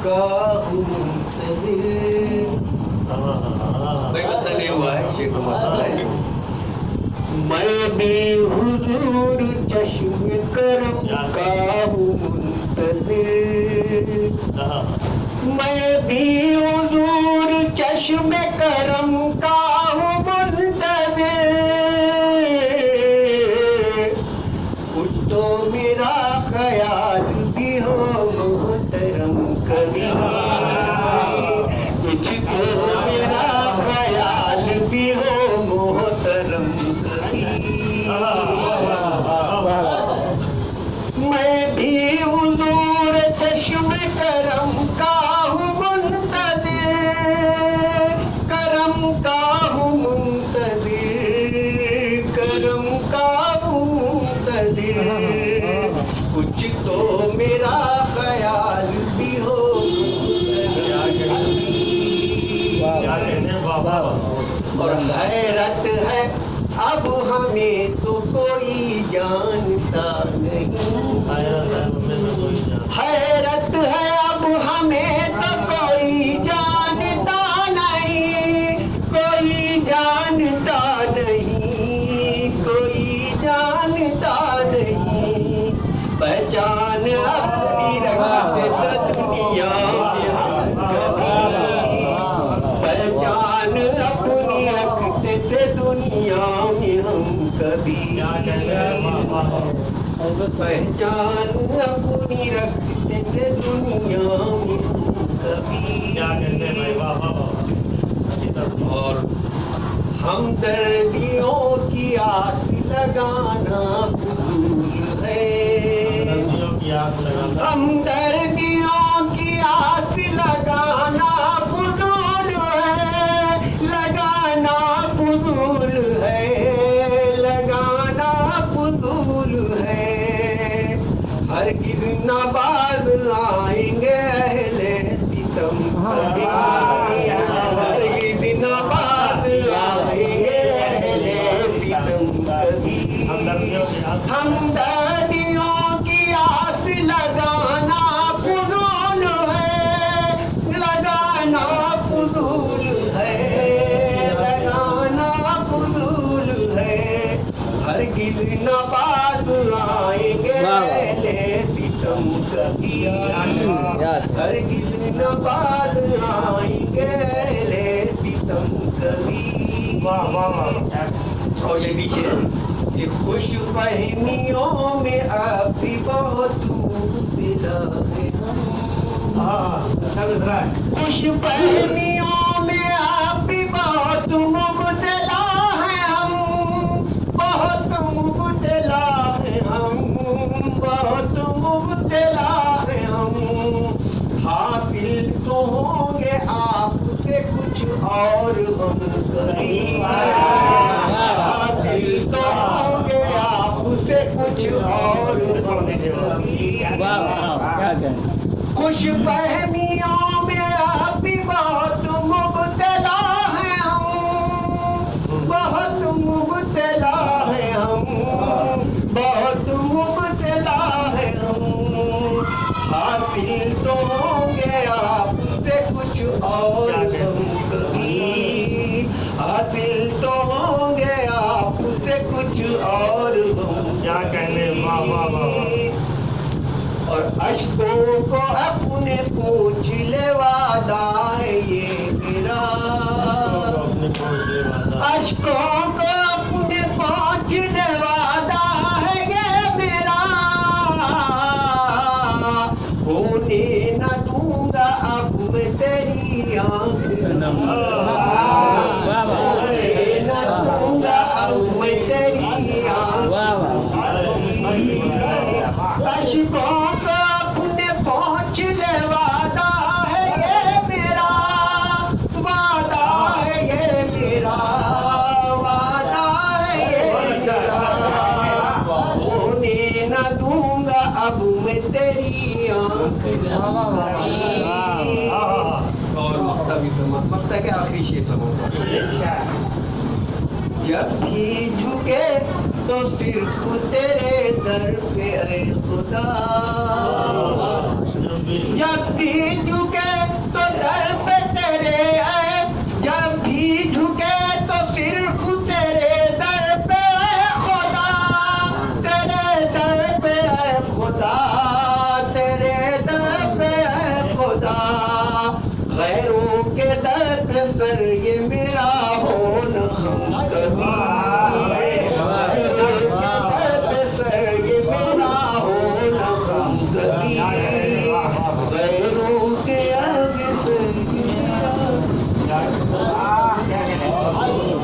का हूँ मुंतज़िर। भाई पता नहीं हुआ है शेख मैं भी हुजूर चश्म करम का हूँ मुंतज़िर। मैं भी हुजूर चश्म करम का हूँ मुंतज़िर। कुछ तो मेरा ख्याल भी हो मोहतरम कभी, कुछ तो मेरा ख्याल भी हो मोहतरम कभी। मैं भी हुजूर चश्म करम का हूँ मुंतज़िर, करम का हूँ मुंतज़िर, करम का हूँ मुंतज़िर। कुछ तो मेरा ख्याल भी हो। और हैरत है अब हमें तो कोई जानता नहीं, हैरत है अब हमें तो कोई जानता नहीं, कोई जानता नहीं, कोई जानता नहीं। पहचान अपनी रखते दुनिया में हम कभी, पहचान अपनी रखते थे दुनिया में हम कभी, पहचान अपनी रखते थे दुनिया में हम कभी। और हमदर्दियों की आस लगाना फजूल है, हमदर्दियों की आस लगाना फजूल है, लगाना फजूल है, लगाना फजूल है। हरगिज़ न बाज आएंगे अहले सितम कभी, हरगिज़ न बाज आएंगे अहले सितम कभी। हमदर्दियों की आस लगाना फजूल है, लगाना फजूल है, लगाना फजूल है। हरगिज़ न बाज आएंगे अहले सितम कभी, हरगिज़ न बाज आएंगे अहले सितम कभी। और ये पीछे ये खुश फहमियों में अब भी बहुत मुब्तला है हम, खुश फहमियों में अब भी बहुत मुब्तला है हम, बहुत मुब्तला है हम, बहुत मुब्तला है हम। हासिल तो होंगे आपसे कुछ और हम कभी, हासिल तो होंगे आपसे कुछ और हम कभी। खुश फहमियों में आप भी बहुत मुब्तला है हम, बहुत मुब्तला है हम, बहुत मुब्तला है हम। हासिल तो होंगे आपसे कुछ और हम कभी, हासिल तो होंगे आपसे कुछ और हम। क्या कहने, वाह वाह वाह। और अश्कों को अपने पूछ ले वादा है ये मेरा, अश्कों को अपने पूछ ले वादा है ये मेरा। होने न दूंगा अब मैं तेरी आँख नम, होने न दूंगा अब मैं तेरी आँख। अश्कों को अपने पहुँच ले वादा है ये मेरा, वादा है ये मेरा, वादा है ये मेरा। होने न दूंगा अब मैं तेरी आँख। और मक्ता के आखिरी शेर जब भी झुके तो फिर तेरे दर पे ऐ खुदा। जब भी झुके तो दर पे तेरे आए, जब भी झुके तो फिर तेरे दर पे आए खुदा, तेरे दर पे आए खुदा, तेरे दर पे आए खुदा। गैरों के दर पे सर ये मेरा हो न कभी।